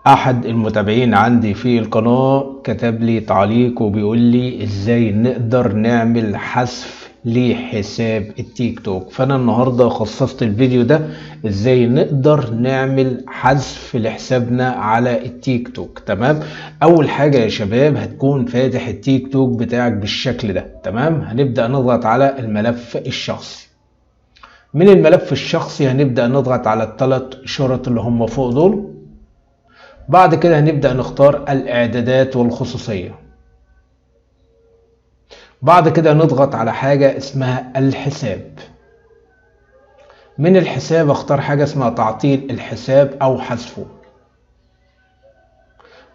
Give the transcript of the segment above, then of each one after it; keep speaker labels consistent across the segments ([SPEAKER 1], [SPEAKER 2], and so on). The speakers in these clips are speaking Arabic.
[SPEAKER 1] احد المتابعين عندي في القناة كتب لي تعليق وبيقول لي ازاي نقدر نعمل حذف لحساب التيك توك. فانا النهاردة خصصت الفيديو ده ازاي نقدر نعمل حذف لحسابنا على التيك توك. تمام، اول حاجة يا شباب هتكون فاتح التيك توك بتاعك بالشكل ده. تمام، هنبدأ نضغط على الملف الشخصي. من الملف الشخصي هنبدأ نضغط على الثلاث شرط اللي هم فوق دول. بعد كده هنبدأ نختار الاعدادات والخصوصية. بعد كده نضغط على حاجة اسمها الحساب. من الحساب اختار حاجة اسمها تعطيل الحساب او حذفه.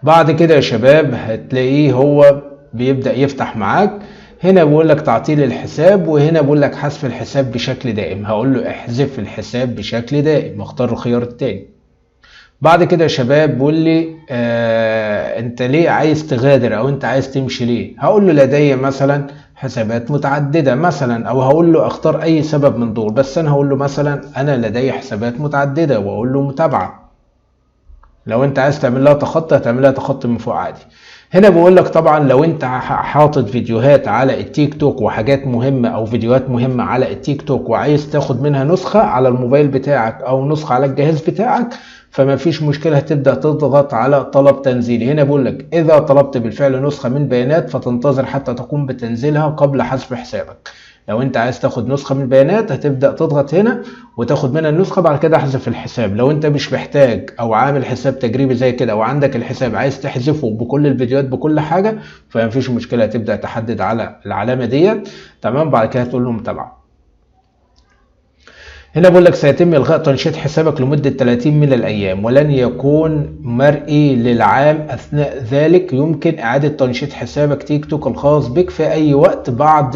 [SPEAKER 1] بعد كده يا شباب هتلاقيه هو بيبدأ يفتح معاك. هنا بيقول لك تعطيل الحساب، وهنا بيقول لك حذف الحساب بشكل دائم. هقول له احذف الحساب بشكل دائم، اختار الخيار التاني. بعد كده يا شباب بيقول لي انت ليه عايز تغادر او انت عايز تمشي ليه؟ هقول له لدي مثلا حسابات متعددة مثلا، او هقول له اختار اي سبب من دول، بس انا هقول له مثلا انا لدي حسابات متعددة واقول له متابعة. لو انت عايز تعمل لها تخطي هتعمل لها تخطي من فوق عادي. هنا بقول لك طبعا لو انت حاطط فيديوهات على التيك توك وحاجات مهمة او فيديوهات مهمة على التيك توك وعايز تاخد منها نسخة على الموبايل بتاعك او نسخة على الجهاز بتاعك، فما فيش مشكلة، هتبدأ تضغط على طلب تنزيل. هنا بقول لك اذا طلبت بالفعل نسخة من بيانات فتنتظر حتى تقوم بتنزيلها قبل حذف حسابك. لو انت عايز تاخد نسخة من البيانات هتبدأ تضغط هنا وتاخد منها النسخة، بعد كده احذف الحساب. لو انت مش محتاج او عامل حساب تجريبي زي كده او عندك الحساب عايز تحذفه بكل الفيديوهات بكل حاجة، فمفيش مشكلة، هتبدأ تحدد على العلامة ديت. تمام، بعد كده تقول له متابعة. هنا بقول لك سيتم إلغاء تنشيط حسابك لمدة 30 من الأيام ولن يكون مرئي للعام. أثناء ذلك يمكن إعادة تنشيط حسابك تيك توك الخاص بك في أي وقت. بعد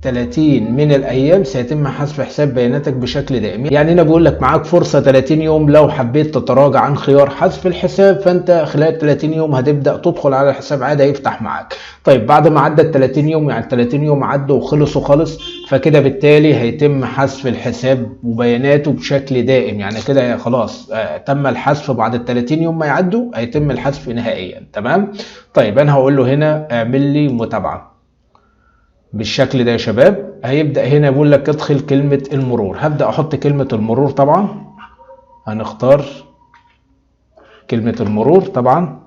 [SPEAKER 1] 30 من الايام سيتم حذف حساب بياناتك بشكل دائم. يعني انا بقول لك معاك فرصه 30 يوم، لو حبيت تتراجع عن خيار حذف الحساب فانت خلال 30 يوم هتبدا تدخل على الحساب عادي هيفتح معاك. طيب بعد ما عدى 30 يوم، يعني 30 يوم عدوا وخلصوا خالص، فكده بالتالي هيتم حذف الحساب وبياناته بشكل دائم. يعني كده خلاص تم الحذف. بعد ال 30 يوم ما يعدوا هيتم الحذف نهائيا. تمام، طيب انا هقول له هنا اعمل لي متابعه بالشكل ده يا شباب. هيبدأ هنا بيقول لك ادخل كلمة المرور. هبدأ احط كلمة المرور. طبعا هنختار كلمة المرور طبعا.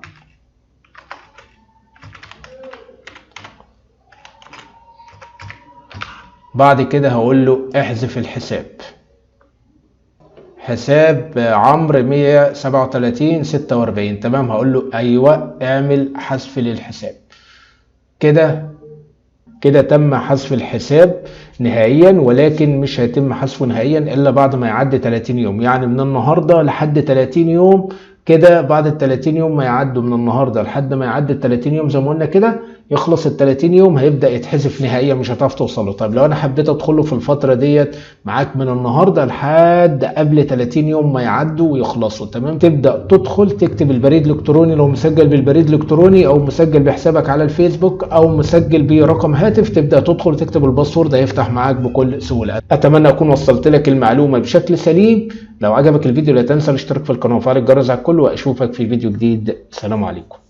[SPEAKER 1] بعد كده هقول له احذف الحساب. حساب عمرو 137 46. تمام، هقول له ايوه اعمل حذف للحساب. كده تم حذف الحساب نهائيا، ولكن مش هيتم حذفه نهائيا الا بعد ما يعدي 30 يوم. يعني من النهارده لحد 30 يوم كده. بعد ال 30 يوم ما يعدوا من النهارده لحد ما يعدي ال 30 يوم زي ما قلنا كده، يخلص ال 30 يوم هيبدا يتحذف نهائيا، مش هتعرف توصل له. طيب لو انا حبيت ادخله في الفتره ديت معاك من النهارده لحد قبل 30 يوم ما يعدوا ويخلصوا، تمام، تبدا تدخل تكتب البريد الالكتروني لو مسجل بالبريد الالكتروني او مسجل بحسابك على الفيسبوك او مسجل برقم هاتف، تبدا تدخل تكتب الباسورد هيفتح معاك بكل سهوله. اتمنى اكون وصلت لك المعلومه بشكل سليم. لو عجبك الفيديو لا تنسى الاشتراك في القناه وفعل الجرس على الكل، واشوفك في فيديو جديد. سلام عليكم.